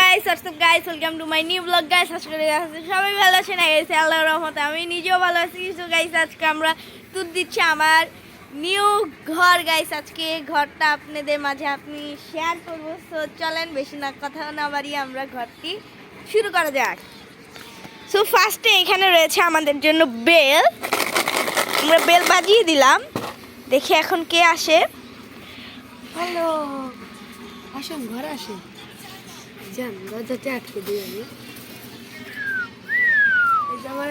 Guys WhatsApp guys welcome to my new blog guys. আশা করি সবাই ভালো আছেন। গাইস আল্লাহর রহমতে আমি নিজেও ভালো আছি। সো গাইস আজকে আমরা তুল দিচ্ছি আমার নিউ ঘর। গাইস আজকে ঘরটা আপনাদের মাঝে আপনি শেয়ার করবো। সো চলেন বেশি না কথা না বাড়িয়ে আমরা ঘরটি শুরু করা যাক। সো ফার্স্টে এখানে রয়েছে আমাদের জন্য বেল। আমরা বেল বাজিয়ে দিলাম, দেখি এখন কে আসে। হ্যালো, আসুন ঘরে আসুন। যান দরজাটা আটকে দিই আমি। এই যে আমার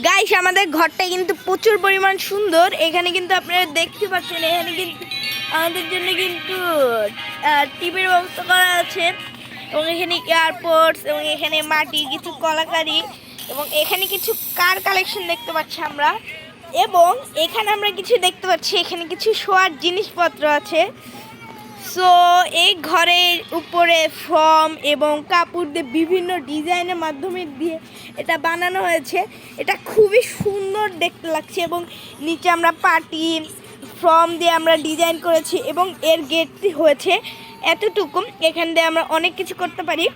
গাইস আমাদের ঘরটা কিন্তু প্রচুর পরিমাণ সুন্দর। এখানে কিন্তু আপনারা দেখতে পাচ্ছেন, এখানে কিন্তু আমাদের জন্য কিন্তু টিভির ব্যবস্থা করা আছে, এবং এখানে এয়ারপোর্টস, এবং এখানে মাটি কিছু কলাকারি, এবং এখানে কিছু কার কালেকশন দেখতে পাচ্ছি আমরা, এবং এখানে আমরা কিছু দেখতে পাচ্ছি এখানে কিছু শোয়ার জিনিসপত্র আছে। সো এই ঘরের উপরে ফর্ম এবং কাপড় দিয়ে বিভিন্ন ডিজাইনের মাধ্যমে দিয়ে এটা বানানো হয়েছে। এটা খুবই সুন্দর দেখতে লাগছে, এবং নিচে আমরা পাটি ফর্ম দিয়ে আমরা ডিজাইন করেছি, এবং এর গেটটি হয়েছে এতটুকু। এখান দিয়ে আমরা অনেক কিছু করতে পারি।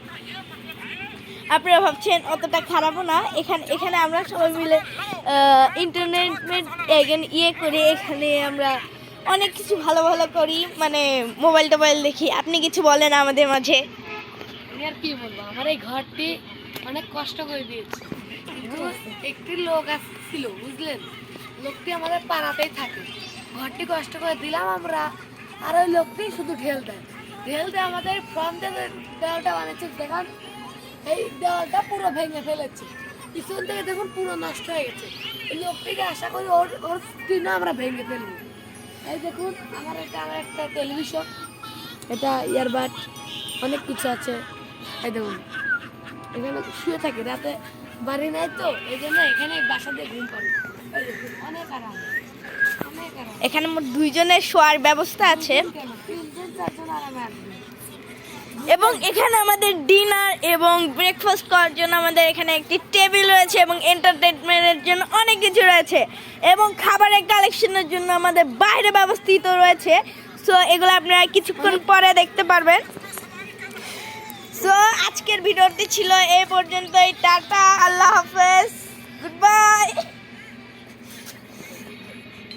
আপনারা ভাবছেন অতটা খারাপও না। এখানে আমরা সবাই মিলে ইন্টারনেট করে এখানে আমরা অনেক কিছু ভালো ভালো করি, মানে মোবাইল টোবাইল দেখি। আপনি কিছু বলেন আমাদের মাঝে। আমি আর কি বলবো, আমার এই ঘরটি অনেক কষ্ট করে দিয়েছে, কিন্তু একটি লোক আসছিল বুঝলেন, লোকটি আমাদের পাড়াতেই থাকে। ঘরটি কষ্ট করে দিলাম আমরা, আর ওই লোকটি শুধু ঢেল দেয় আমাদের ফ্রন্টে দেওয়ালটা বানিয়েছে। দেখুন এই দেওয়ালটা পুরো ভেঙে ফেলেছে, পিছন থেকে দেখুন পুরো নষ্ট হয়ে গেছে। এই লোকটিকে আশা করি ওর স্ক্রিনও আমরা ভেঙে ফেলবো। এই দেখুন আমার একটা টেলিভিশন, এটা ইয়ারবাড, অনেক কিছু আছে। এই দেখুন এখানে শুয়ে থাকি, রাতে বাড়ি নাই তো এই জন্য এখানে বাসা দিয়ে ঘুম পাড়ি। এই দেখুন অনেক আরাম। এখানে মোট দুইজনের শোয়ার ব্যবস্থা আছে, তিনজন চারজন আরামে আসবে। এবং এখানে আমাদের ডিনার এবং ব্রেকফাস্ট করার জন্য আমাদের এখানে একটি টেবিল রয়েছে, এবং এন্টারটেনমেন্টের জন্য অনেক কিছু রয়েছে, এবং খাবারের কালেকশনের জন্য আমাদের বাইরে ব্যবস্থিত রয়েছে। সো এগুলো আপনারা কিছুক্ষণ পরে দেখতে পারবেন। সো আজকের ভিডিওটি ছিল এই পর্যন্তই। টাটা, আল্লাহ হাফেজ, গুড বাই।